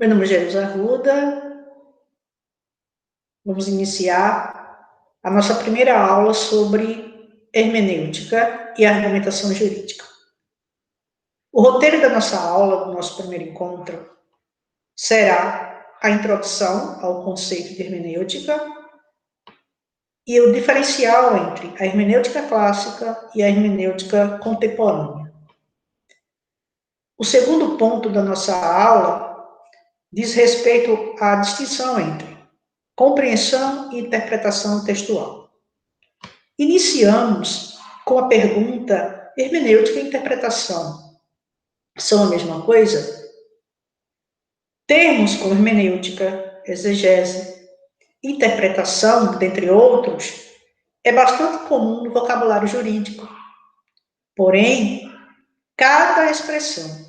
Meu nome é Jerusa Arruda. Vamos iniciar a nossa primeira aula sobre hermenêutica e argumentação jurídica. O roteiro da nossa aula, do nosso primeiro encontro, será a introdução ao conceito de hermenêutica e o diferencial entre a hermenêutica clássica e a hermenêutica contemporânea. O segundo ponto da nossa aula diz respeito à distinção entre compreensão e interpretação textual. Iniciamos com a pergunta: hermenêutica e interpretação são a mesma coisa? Termos como hermenêutica, exegese, interpretação, dentre outros, é bastante comum no vocabulário jurídico. Porém, cada expressão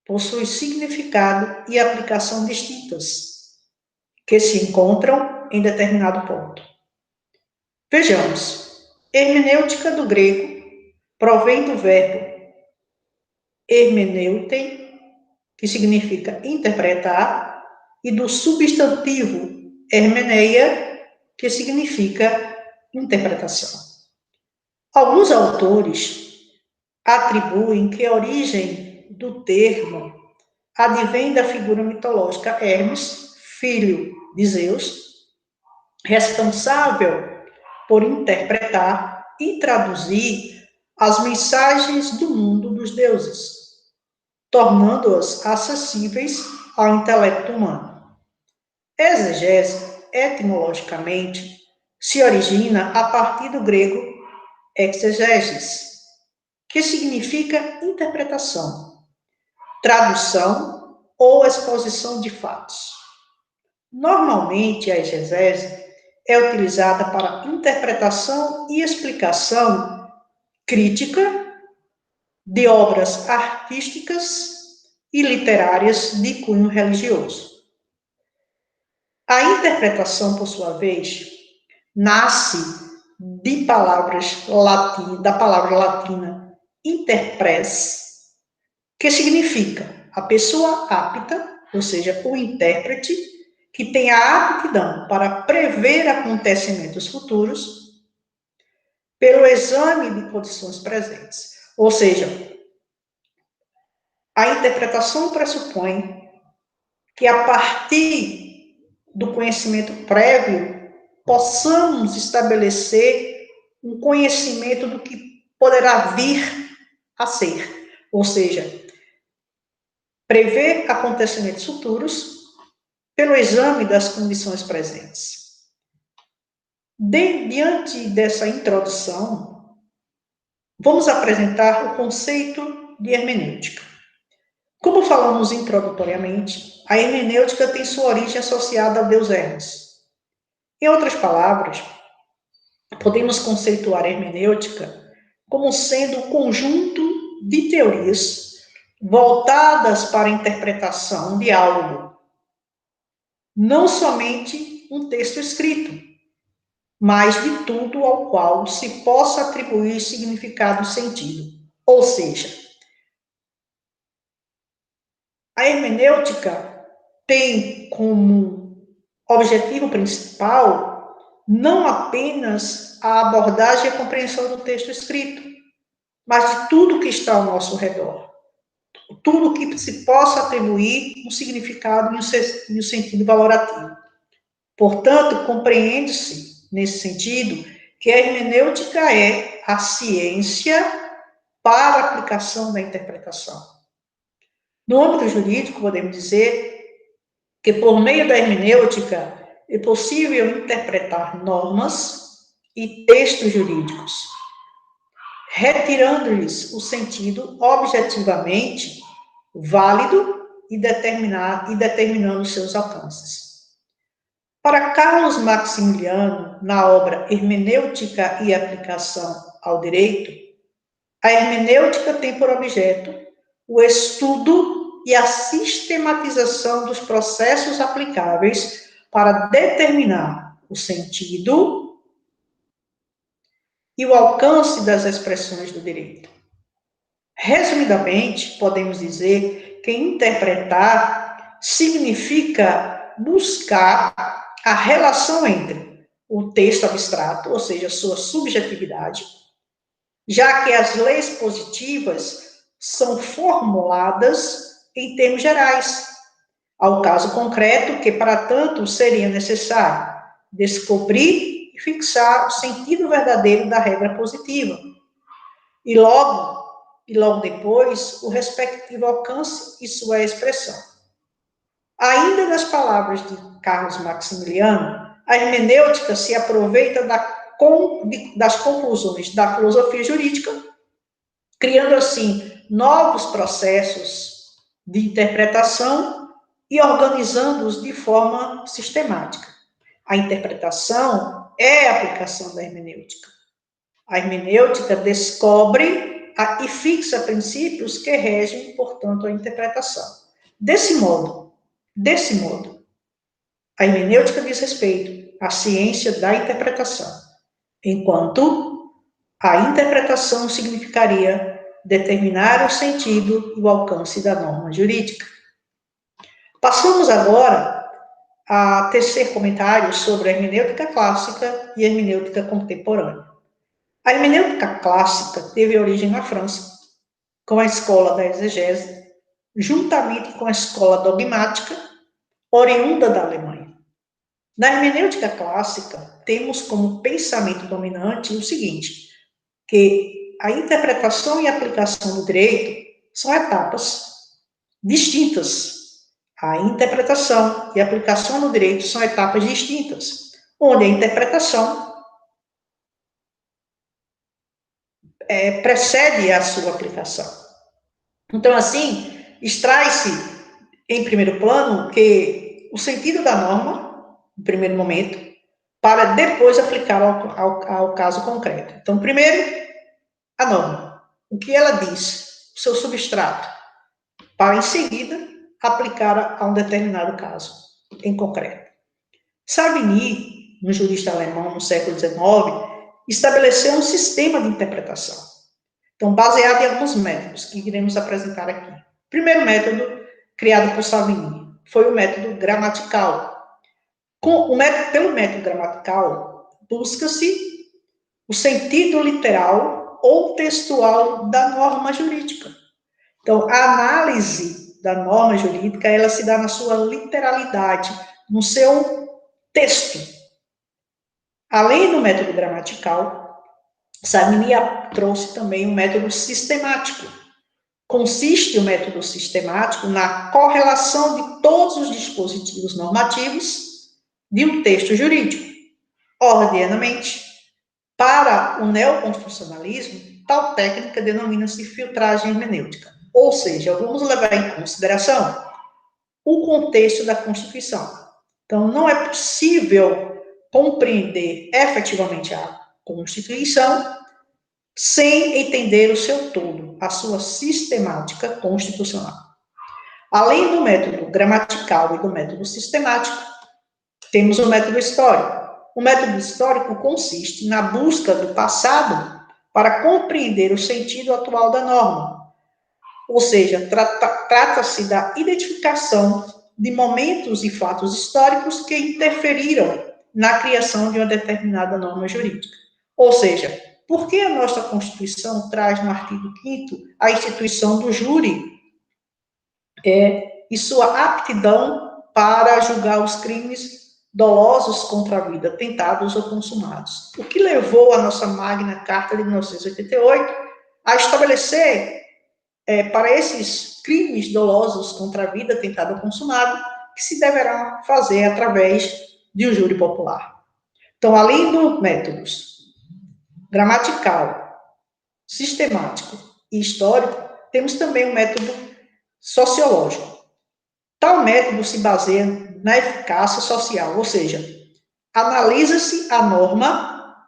possui significado e aplicação distintas, que se encontram em determinado ponto. Vejamos, hermenêutica do grego provém do verbo hermeneuten, que significa interpretar, e do substantivo hermeneia, que significa interpretação. Alguns autores atribuem que a origem do termo advém da figura mitológica Hermes, filho de Zeus, responsável por interpretar e traduzir as mensagens do mundo dos deuses, tornando-as acessíveis ao intelecto humano. Exegese, etimologicamente, se origina a partir do grego exegesis, que significa interpretação, tradução ou exposição de fatos. Normalmente, a exegese é utilizada para interpretação e explicação crítica de obras artísticas e literárias de cunho religioso. A interpretação, por sua vez, nasce da palavra latina interpres, que significa a pessoa apta, ou seja, o intérprete, que tem a aptidão para prever acontecimentos futuros pelo exame de condições presentes. Ou seja, a interpretação pressupõe que, a partir do conhecimento prévio, possamos estabelecer um conhecimento do que poderá vir a ser. Ou seja, prever acontecimentos futuros pelo exame das condições presentes. Diante dessa introdução, vamos apresentar o conceito de hermenêutica. Como falamos introdutoriamente, a hermenêutica tem sua origem associada ao deus Hermes. Em outras palavras, podemos conceituar a hermenêutica como sendo um conjunto de teorias voltadas para a interpretação de algo, não somente um texto escrito, mas de tudo ao qual se possa atribuir significado e sentido. Ou seja, a hermenêutica tem como objetivo principal não apenas a abordagem e a compreensão do texto escrito, mas de tudo que está ao nosso redor. Tudo que se possa atribuir um significado e um sentido valorativo. Portanto, compreende-se, nesse sentido, que a hermenêutica é a ciência para a aplicação da interpretação. No âmbito jurídico, podemos dizer que, por meio da hermenêutica, é possível interpretar normas e textos jurídicos, retirando-lhes o sentido objetivamente válido e determinando seus alcances. Para Carlos Maximiliano, na obra Hermenêutica e Aplicação ao Direito, a hermenêutica tem por objeto o estudo e a sistematização dos processos aplicáveis para determinar o sentido e o alcance das expressões do direito. Resumidamente, podemos dizer que interpretar significa buscar a relação entre o texto abstrato, ou seja, sua subjetividade, já que as leis positivas são formuladas em termos gerais, ao caso concreto que, para tanto, seria necessário descobrir e fixar o sentido verdadeiro da regra positiva, e logo depois, o respectivo alcance e sua expressão. Ainda nas palavras de Carlos Maximiliano, a hermenêutica se aproveita das conclusões da filosofia jurídica, criando, assim, novos processos de interpretação e organizando-os de forma sistemática. A interpretação é a aplicação da hermenêutica. A hermenêutica descobre e fixa princípios que regem, portanto, a interpretação. Desse modo, a hermenêutica diz respeito à ciência da interpretação, enquanto a interpretação significaria determinar o sentido e o alcance da norma jurídica. Passamos agora a tecer comentários sobre a hermenêutica clássica e a hermenêutica contemporânea. A hermenêutica clássica teve origem na França, com a escola da exegese, juntamente com a escola dogmática, oriunda da Alemanha. Na hermenêutica clássica, temos como pensamento dominante o seguinte, que a interpretação e aplicação do direito são etapas distintas. A interpretação e a aplicação do direito são etapas distintas, onde a interpretação precede a sua aplicação. Então, assim, extrai-se, em primeiro plano, que o sentido da norma, no primeiro momento, para depois aplicar ao caso concreto. Então, primeiro, a norma. O que ela diz, o seu substrato, para, em seguida, aplicar a um determinado caso, em concreto. Savigny, um jurista alemão no século XIX, estabeleceu um sistema de interpretação. Então, baseado em alguns métodos que iremos apresentar aqui. O primeiro método, criado por Savigny, foi o método gramatical. Pelo método gramatical, busca-se o sentido literal ou textual da norma jurídica. Então, a análise da norma jurídica, ela se dá na sua literalidade, no seu texto. Além do método gramatical, Savigny trouxe também um método sistemático. Consiste o método sistemático na correlação de todos os dispositivos normativos de um texto jurídico. Ordenadamente, para o neoconstitucionalismo, tal técnica denomina-se filtragem hermenêutica. Ou seja, vamos levar em consideração o contexto da Constituição. Então, não é possível compreender efetivamente a Constituição sem entender o seu todo, a sua sistemática constitucional. Além do método gramatical e do método sistemático, temos o método histórico. O método histórico consiste na busca do passado para compreender o sentido atual da norma. Ou seja, trata-se da identificação de momentos e fatos históricos que interferiram na criação de uma determinada norma jurídica. Ou seja, por que a nossa Constituição traz no artigo 5º a instituição do júri e sua aptidão para julgar os crimes dolosos contra a vida, tentados ou consumados? O que levou a nossa Magna Carta de 1988 a estabelecer para esses crimes dolosos contra a vida, tentado ou consumado, que se deverá fazer através de um júri popular. Então, além dos métodos gramatical, sistemático e histórico, temos também o método sociológico. Tal método se baseia na eficácia social, ou seja, analisa-se a norma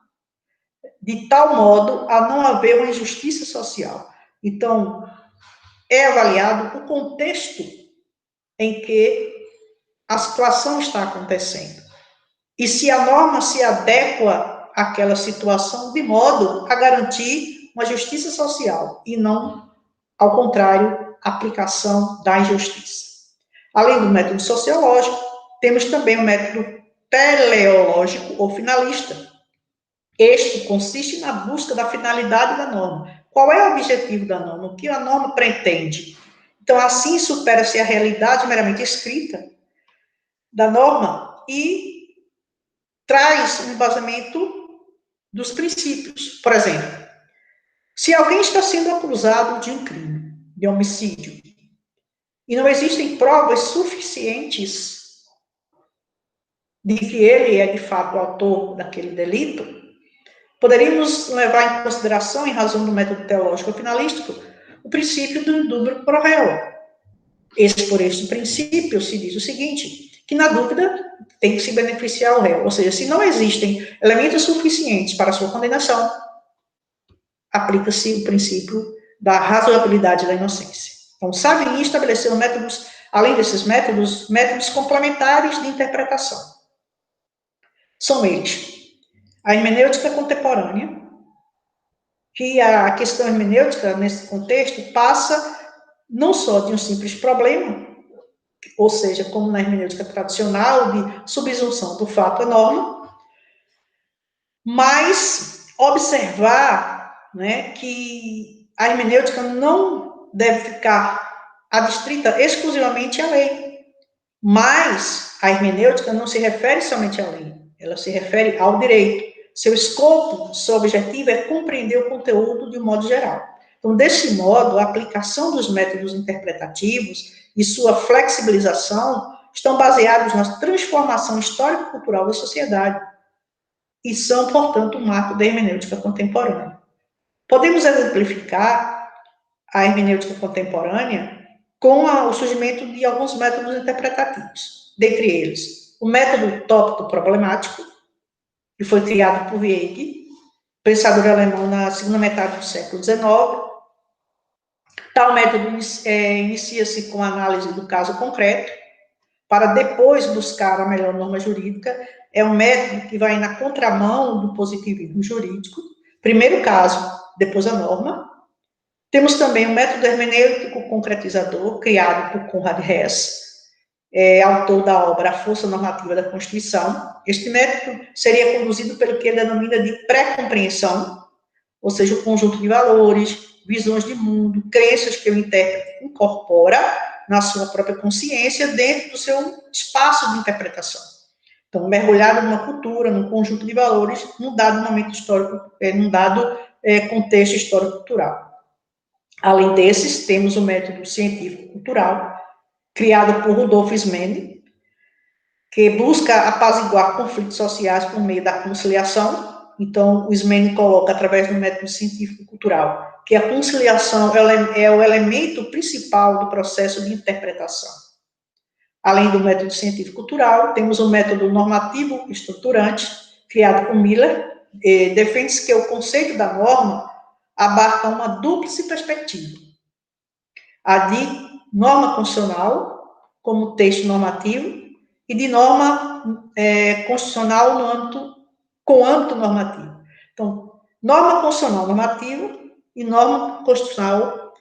de tal modo a não haver uma injustiça social. Então, é avaliado o contexto em que a situação está acontecendo. E se a norma se adequa àquela situação de modo a garantir uma justiça social e não, ao contrário, a aplicação da injustiça. Além do método sociológico, temos também o método teleológico ou finalista. Este consiste na busca da finalidade da norma. Qual é o objetivo da norma? O que a norma pretende? Então, assim, supera-se a realidade meramente escrita da norma e traz um embasamento dos princípios. Por exemplo, se alguém está sendo acusado de um crime, de homicídio, e não existem provas suficientes de que ele é, de fato, o autor daquele delito, poderíamos levar em consideração, em razão do método teológico finalístico, o princípio do indúbio pro réu. Por este princípio, se diz o seguinte, que, na dúvida, tem que se beneficiar o réu. Ou seja, se não existem elementos suficientes para a sua condenação, aplica-se o princípio da razoabilidade da inocência. Então, Savigny estabeleceu métodos, além desses métodos, métodos complementares de interpretação. São eles: a hermenêutica contemporânea, que a questão hermenêutica, nesse contexto, passa não só de um simples problema, ou seja, como na hermenêutica tradicional, de subsunção do fato à norma, mas observar, né, que a hermenêutica não deve ficar adstrita exclusivamente à lei, mas a hermenêutica não se refere somente à lei, ela se refere ao direito. Seu escopo, seu objetivo é compreender o conteúdo de um modo geral. Então, desse modo, a aplicação dos métodos interpretativos e sua flexibilização estão baseados na transformação histórico-cultural da sociedade e são, portanto, um marco da hermenêutica contemporânea. Podemos exemplificar a hermenêutica contemporânea com o surgimento de alguns métodos interpretativos, dentre eles o método tópico problemático, que foi criado por Weig, pensador alemão na segunda metade do século XIX. Tal método inicia-se com a análise do caso concreto, para depois buscar a melhor norma jurídica. É um método que vai na contramão do positivismo jurídico. Primeiro caso, depois a norma. Temos também o método hermenêutico concretizador, criado por Conrad Hess, autor da obra A Força Normativa da Constituição. Este método seria conduzido pelo que ele denomina de pré-compreensão, ou seja, o conjunto de valores, visões de mundo, crenças que o intérprete incorpora na sua própria consciência dentro do seu espaço de interpretação. Então, mergulhado numa cultura, num conjunto de valores, num dado momento histórico, num dado contexto histórico-cultural. Além desses, temos o método científico-cultural, criado por Rudolf Smene, que busca apaziguar conflitos sociais por meio da conciliação. Então, o Smene coloca, através do método científico-cultural, que a conciliação é o elemento principal do processo de interpretação. Além do método científico-cultural, temos o método normativo-estruturante, criado por Miller. Defende-se que o conceito da norma abarca uma dúplice perspectiva: a de norma constitucional, como texto normativo, e de norma constitucional com âmbito normativo. Então, norma constitucional normativa e norma constitucional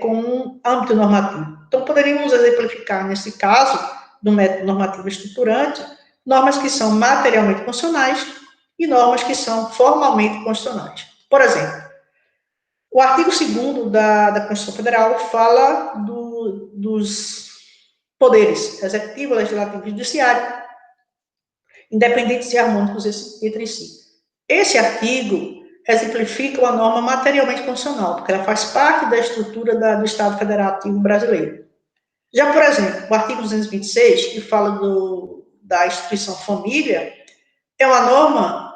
com âmbito normativo. Então, poderíamos exemplificar, nesse caso, do método normativo estruturante, normas que são materialmente constitucionais e normas que são formalmente constitucionais. Por exemplo, o artigo 2º da Constituição Federal fala dos poderes executivo, legislativo e judiciário, independentes e harmônicos entre si. Esse artigo exemplifica uma norma materialmente constitucional, porque ela faz parte da estrutura do Estado Federativo brasileiro. Já, por exemplo, o artigo 226, que fala da instituição família, é uma norma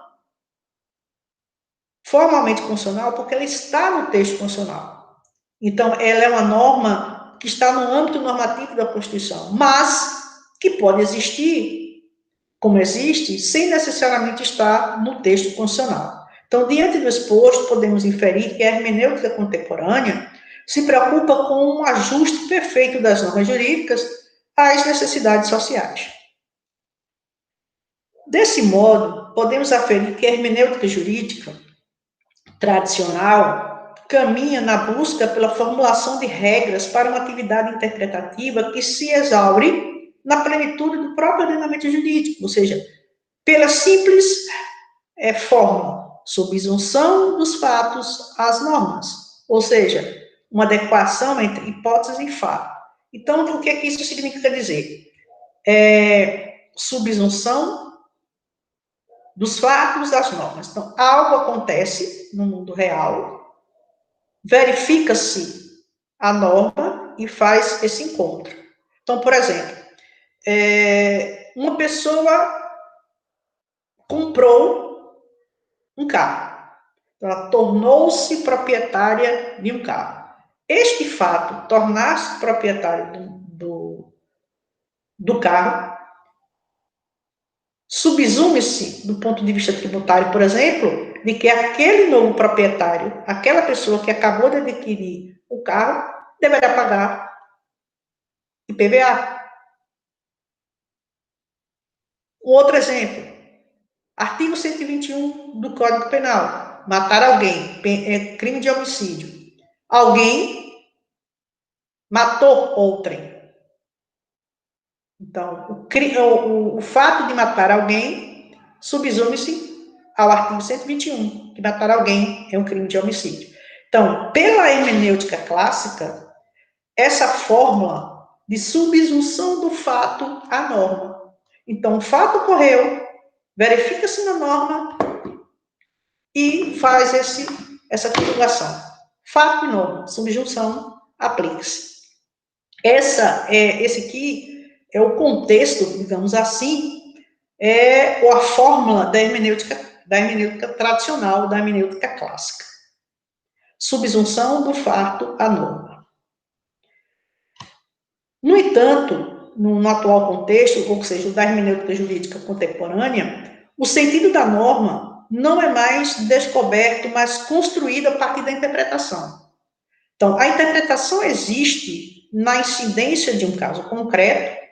formalmente constitucional porque ela está no texto constitucional. Então, ela é uma norma que está no âmbito normativo da Constituição, mas que pode existir, como existe, sem necessariamente estar no texto constitucional. Então, diante do exposto, podemos inferir que a hermenêutica contemporânea se preocupa com um ajuste perfeito das normas jurídicas às necessidades sociais. Desse modo, podemos aferir que a hermenêutica jurídica tradicional caminha na busca pela formulação de regras para uma atividade interpretativa que se exaure na plenitude do próprio ordenamento jurídico, ou seja, pela simples forma, subsunção dos fatos às normas, ou seja, uma adequação entre hipótese e fato. Então, o que é que isso significa dizer? Subsunção dos fatos às normas. Então, algo acontece no mundo real, verifica-se a norma e faz esse encontro. Então, por exemplo, uma pessoa comprou um carro. Ela tornou-se proprietária de um carro. Este fato, tornar-se proprietário do carro, subsume-se, do ponto de vista tributário, por exemplo, de que aquele novo proprietário, aquela pessoa que acabou de adquirir o carro, deverá pagar IPVA. Um outro exemplo, artigo 121 do Código Penal, matar alguém, crime de homicídio. Alguém matou outrem. Então, o fato de matar alguém subsume-se ao artigo 121, que matar alguém é um crime de homicídio. Então, pela hermenêutica clássica, essa fórmula de subsunção do fato à norma. Então, o fato ocorreu, verifica-se na norma e faz essa conjugação. Fato e norma, subjunção, aplica-se. Esse aqui é o contexto, digamos assim, a fórmula da hermenêutica tradicional, da hermenêutica clássica. Subsunção do fato à norma. No entanto, no atual contexto, ou seja, da hermenêutica jurídica contemporânea, o sentido da norma não é mais descoberto, mas construído a partir da interpretação. Então, a interpretação existe na incidência de um caso concreto,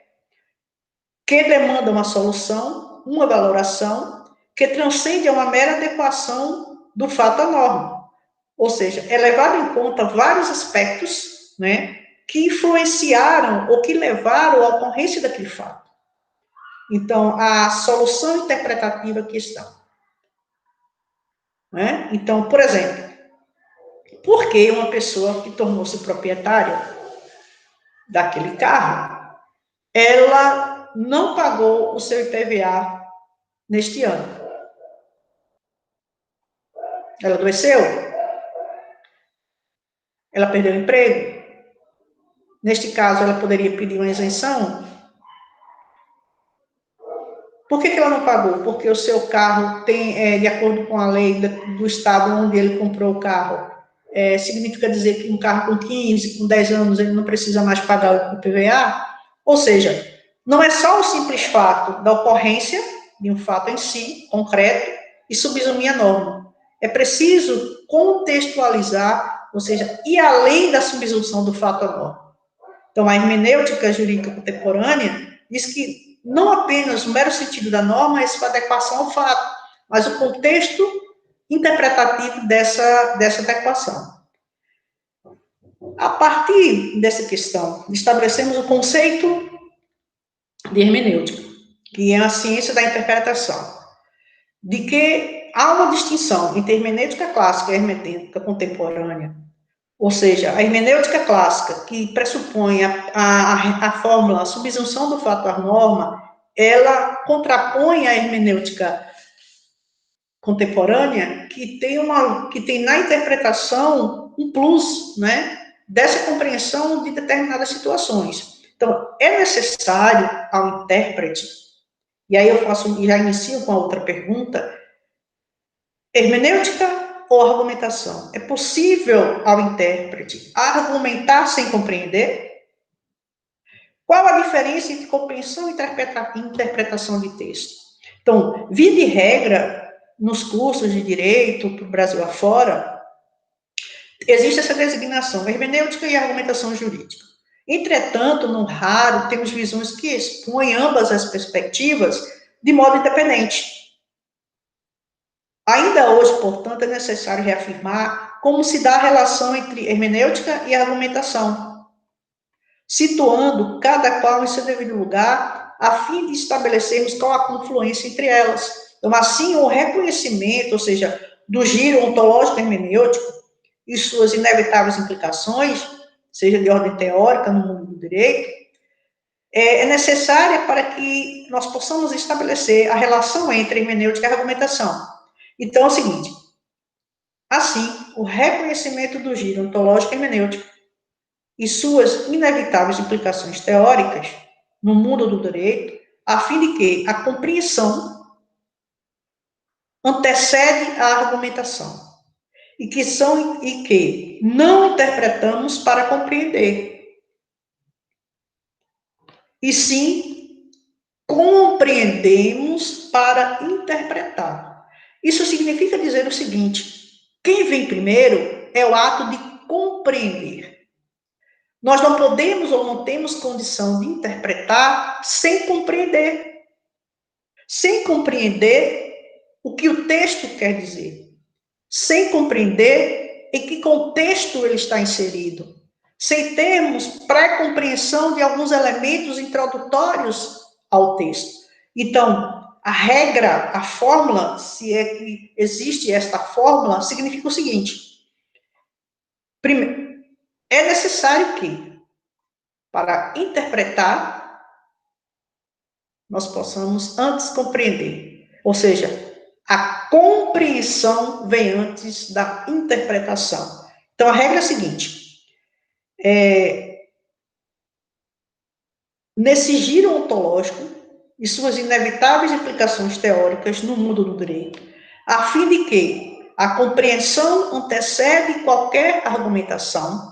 que demanda uma solução, uma valoração, que transcende a uma mera adequação do fato à norma. Ou seja, é levado em conta vários aspectos, né, que influenciaram ou que levaram à ocorrência daquele fato. Então, a solução interpretativa que está. Né? Então, por exemplo, por que uma pessoa que tornou-se proprietária daquele carro, ela não pagou o seu IPVA neste ano? Ela adoeceu? Ela perdeu o emprego? Neste caso, ela poderia pedir uma isenção? Por que ela não pagou? Porque o seu carro tem, de acordo com a lei do estado onde ele comprou o carro, significa dizer que um carro com 15, com 10 anos, ele não precisa mais pagar o IPVA? Ou seja, não é só o simples fato da ocorrência de um fato em si, concreto, e subsumir a norma. É preciso contextualizar, ou seja, ir além da subsunção do fato à norma. Então, a hermenêutica jurídica contemporânea diz que não apenas o mero sentido da norma é sua adequação ao fato, mas o contexto interpretativo dessa adequação. A partir dessa questão, estabelecemos o conceito de hermenêutica, que é a ciência da interpretação, de que há uma distinção entre hermenêutica clássica e hermenêutica contemporânea. Ou seja, a hermenêutica clássica, que pressupõe a fórmula, a subsunção do fato à norma, ela contrapõe a hermenêutica contemporânea, que tem na interpretação um plus, né, dessa compreensão de determinadas situações. Então, é necessário ao intérprete, e aí já inicio com a outra pergunta, hermenêutica ou argumentação? É possível ao intérprete argumentar sem compreender? Qual a diferença entre compreensão e interpretação de texto? Então, via de regra, nos cursos de direito, para o Brasil afora, existe essa designação, hermenêutica e argumentação jurídica. Entretanto, no raro, temos visões que expõem ambas as perspectivas de modo independente. Ainda hoje, portanto, é necessário reafirmar como se dá a relação entre hermenêutica e argumentação, situando cada qual em seu devido lugar, a fim de estabelecermos qual a confluência entre elas. Então, assim, o reconhecimento, ou seja, do giro ontológico hermenêutico e suas inevitáveis implicações, seja de ordem teórica no mundo do direito, é necessária para que nós possamos estabelecer a relação entre hermenêutica e argumentação. Então, é o seguinte, assim, o reconhecimento do giro ontológico hermenêutico e suas inevitáveis implicações teóricas no mundo do direito, a fim de que a compreensão antecede a argumentação e que não interpretamos para compreender, e sim compreendemos para interpretar. Isso significa dizer o seguinte: quem vem primeiro é o ato de compreender. Nós não podemos ou não temos condição de interpretar sem compreender. Sem compreender o que o texto quer dizer. Sem compreender em que contexto ele está inserido. Sem termos pré-compreensão de alguns elementos introdutórios ao texto. Então, a regra, a fórmula, se é que existe esta fórmula, significa o seguinte: primeiro, é necessário que, para interpretar, nós possamos antes compreender. Ou seja, a compreensão vem antes da interpretação. Então, a regra é a seguinte: nesse giro ontológico e suas inevitáveis implicações teóricas no mundo do direito, a fim de que a compreensão antecede qualquer argumentação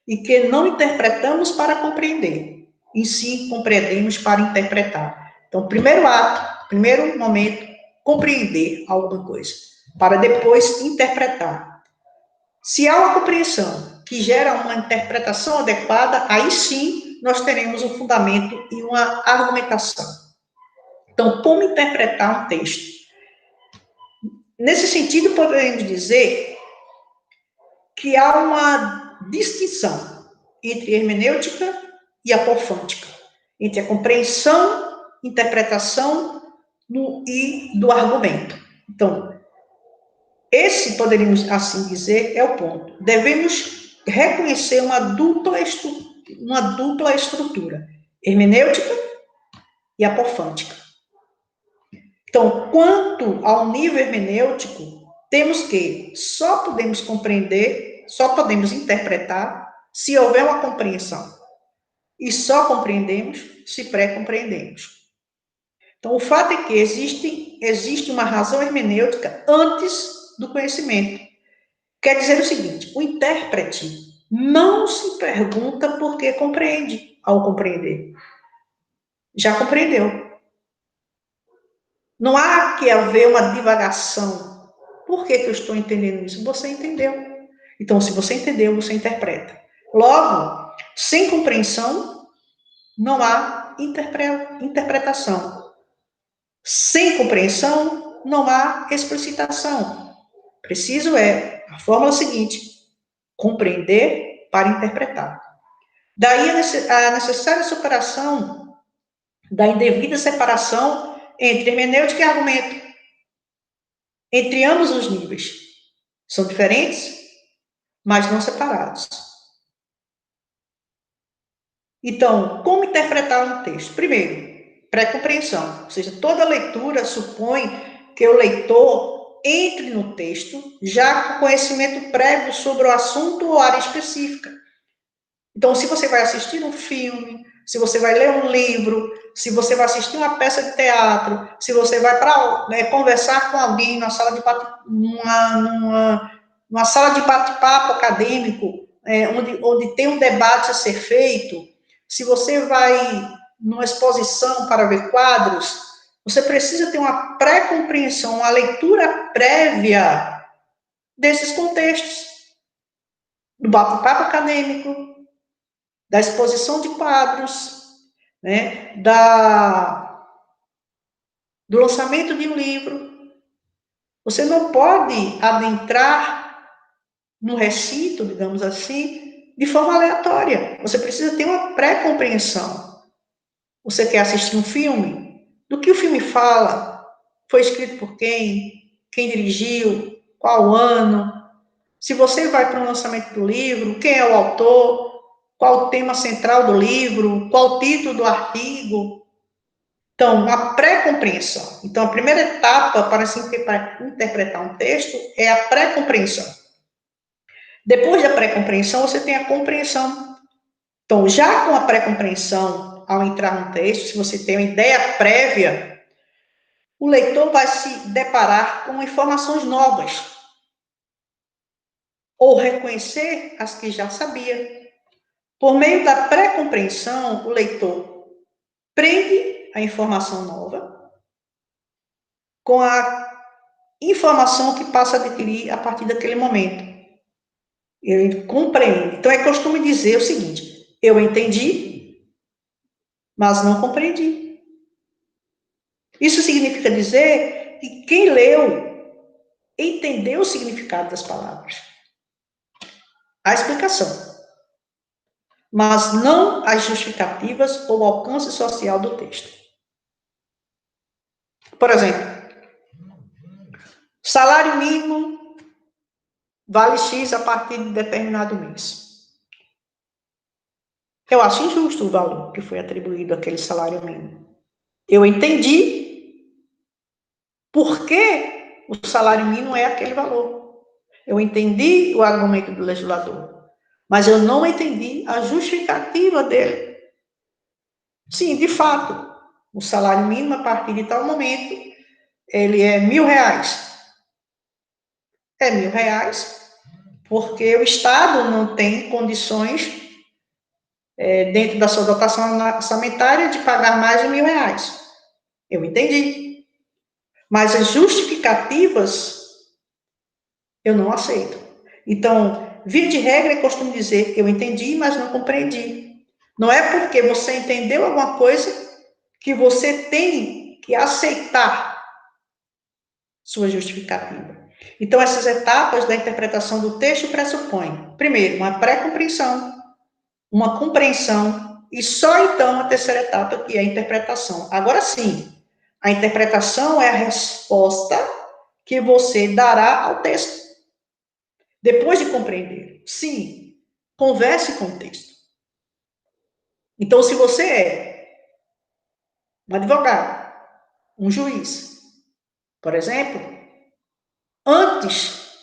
e que não interpretamos para compreender, e sim compreendemos para interpretar. Então, primeiro ato, primeiro momento, compreender alguma coisa, para depois interpretar. Se há uma compreensão que gera uma interpretação adequada, aí sim nós teremos um fundamento e uma argumentação. Então, como interpretar um texto? Nesse sentido, podemos dizer que há uma distinção entre hermenêutica e apofântica, entre a compreensão, interpretação e do argumento. Então, esse, poderíamos assim dizer, é o ponto. Devemos reconhecer uma dupla estrutura, hermenêutica e apofântica. Então, quanto ao nível hermenêutico, temos que só podemos compreender, só podemos interpretar se houver uma compreensão. E só compreendemos se pré-compreendemos. Então, o fato é que existe uma razão hermenêutica antes do conhecimento. Quer dizer o seguinte: o intérprete não se pergunta por que compreende ao compreender. Já compreendeu. Não há que haver uma divagação. Por que eu estou entendendo isso? Você entendeu. Então, se você entendeu, você interpreta. Logo, sem compreensão, não há interpretação. Sem compreensão, não há explicitação. Preciso é a fórmula seguinte: compreender para interpretar. Daí a necessária superação da indevida separação entre hermenêutica e argumento, entre ambos os níveis. São diferentes, mas não separados. Então, como interpretar um texto? Primeiro, pré-compreensão, ou seja, toda leitura supõe que o leitor entre no texto já com conhecimento prévio sobre o assunto ou área específica. Então, se você vai assistir um filme, se você vai ler um livro, se você vai assistir uma peça de teatro, se você vai conversar com alguém numa sala de bate-papo acadêmico, onde tem um debate a ser feito, se você vai numa exposição para ver quadros, você precisa ter uma pré-compreensão, uma leitura prévia desses contextos, do bate-papo acadêmico, da exposição de quadros, né, do lançamento de um livro. Você não pode adentrar no recinto, digamos assim, de forma aleatória. Você precisa ter uma pré-compreensão. Você quer assistir um filme? Do que o filme fala? Foi escrito por quem? Quem dirigiu? Qual ano? Se você vai para o lançamento do livro, quem é o autor? Qual o tema central do livro? Qual o título do artigo? Então, a pré-compreensão. Então, a primeira etapa para se interpretar um texto é a pré-compreensão. Depois da pré-compreensão, você tem a compreensão. Então, já com a pré-compreensão, ao entrar no texto, se você tem uma ideia prévia, o leitor vai se deparar com informações novas, ou reconhecer as que já sabia. Por meio da pré-compreensão, o leitor prende a informação nova com a informação que passa a adquirir a partir daquele momento. Ele compreende. Então, é costume dizer o seguinte: eu entendi, mas não compreendi. Isso significa dizer que quem leu entendeu o significado das palavras, a explicação, mas não as justificativas ou o alcance social do texto. Por exemplo, salário mínimo vale X a partir de determinado mês. Eu acho injusto o valor que foi atribuído àquele salário mínimo. Eu entendi por que o salário mínimo é aquele valor. Eu entendi o argumento do legislador, mas eu não entendi a justificativa dele. Sim, de fato, o salário mínimo, a partir de tal momento, ele é R$1.000. É R$1.000 porque o Estado não tem condições, dentro da sua dotação orçamentária, de pagar mais de R$1.000. Eu entendi. Mas as justificativas eu não aceito. Então, via de regra, eu costumo dizer, eu entendi, mas não compreendi. Não é porque você entendeu alguma coisa que você tem que aceitar sua justificativa. Então, essas etapas da interpretação do texto pressupõem, primeiro, uma pré-compreensão, uma compreensão, e só então a terceira etapa, que é a interpretação. Agora sim, a interpretação é a resposta que você dará ao texto. Depois de compreender, sim, converse com o texto. Então, se você é um advogado, um juiz, por exemplo, antes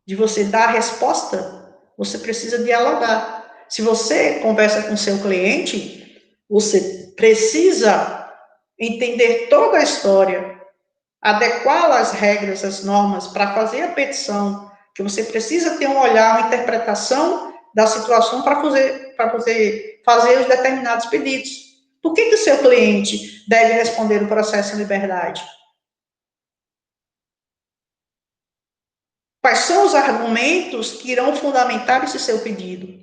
de você dar a resposta, você precisa dialogar. Se você conversa com seu cliente, você precisa entender toda a história, adequar as regras, as normas para fazer a petição, que você precisa ter um olhar, uma interpretação da situação para fazer os determinados pedidos. Por que o seu cliente deve responder o processo em liberdade? Quais são os argumentos que irão fundamentar esse seu pedido?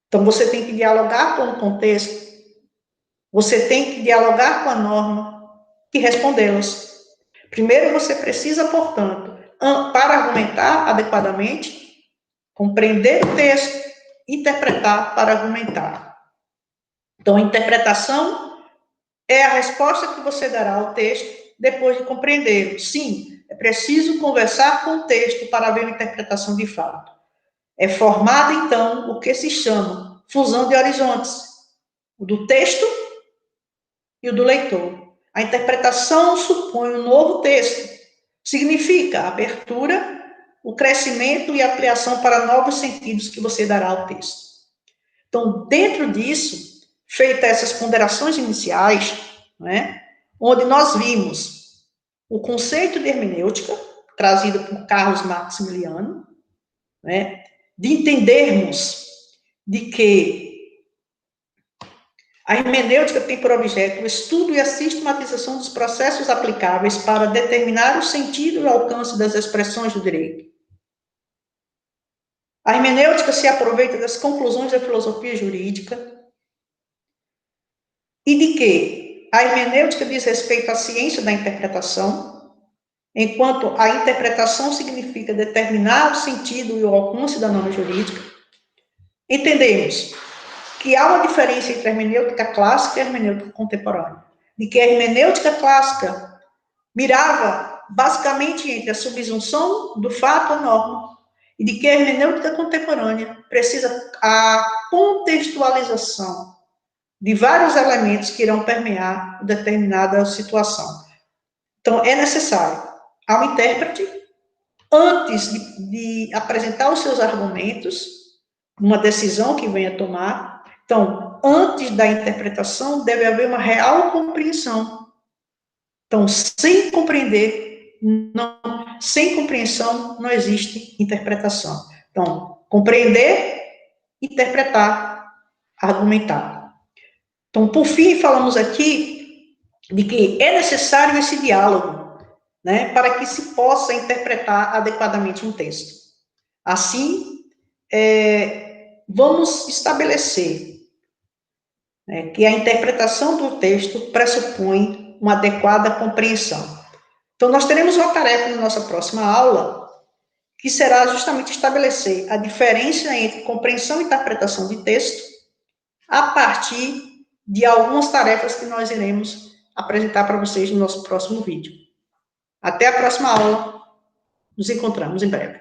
Então, você tem que dialogar com o contexto, você tem que dialogar com a norma e respondê-las. Primeiro, você precisa, portanto, para argumentar adequadamente, compreender o texto, interpretar para argumentar. Então, a interpretação é a resposta que você dará ao texto depois de compreendê-lo. Sim, é preciso conversar com o texto para ver uma interpretação de fato. É formada, então, o que se chama fusão de horizontes, o do texto e o do leitor. A interpretação supõe um novo texto, significa a abertura, o crescimento e a ampliação para novos sentidos que você dará ao texto. Então, dentro disso, feitas essas ponderações iniciais, né, onde nós vimos o conceito de hermenêutica, trazido por Carlos Maximiliano, né, de entendermos de que a hermenêutica tem por objeto o estudo e a sistematização dos processos aplicáveis para determinar o sentido e o alcance das expressões do direito. A hermenêutica se aproveita das conclusões da filosofia jurídica e de que a hermenêutica diz respeito à ciência da interpretação, enquanto a interpretação significa determinar o sentido e o alcance da norma jurídica, entendemos que há uma diferença entre a hermenêutica clássica e a hermenêutica contemporânea, de que a hermenêutica clássica mirava basicamente entre a subsunção do fato à norma, e de que a hermenêutica contemporânea precisa a contextualização de vários elementos que irão permear determinada situação. Então, é necessário ao intérprete, antes de apresentar os seus argumentos, uma decisão que venha tomar, então, antes da interpretação, deve haver uma real compreensão. Então, sem compreender, sem compreensão, não existe interpretação. Então, compreender, interpretar, argumentar. Então, por fim, falamos aqui de que é necessário esse diálogo, né, para que se possa interpretar adequadamente um texto. Assim, vamos estabelecer, né, que a interpretação do texto pressupõe uma adequada compreensão. Então, nós teremos uma tarefa na nossa próxima aula, que será justamente estabelecer a diferença entre compreensão e interpretação de texto, a partir de algumas tarefas que nós iremos apresentar para vocês no nosso próximo vídeo. Até a próxima aula. Nos encontramos em breve.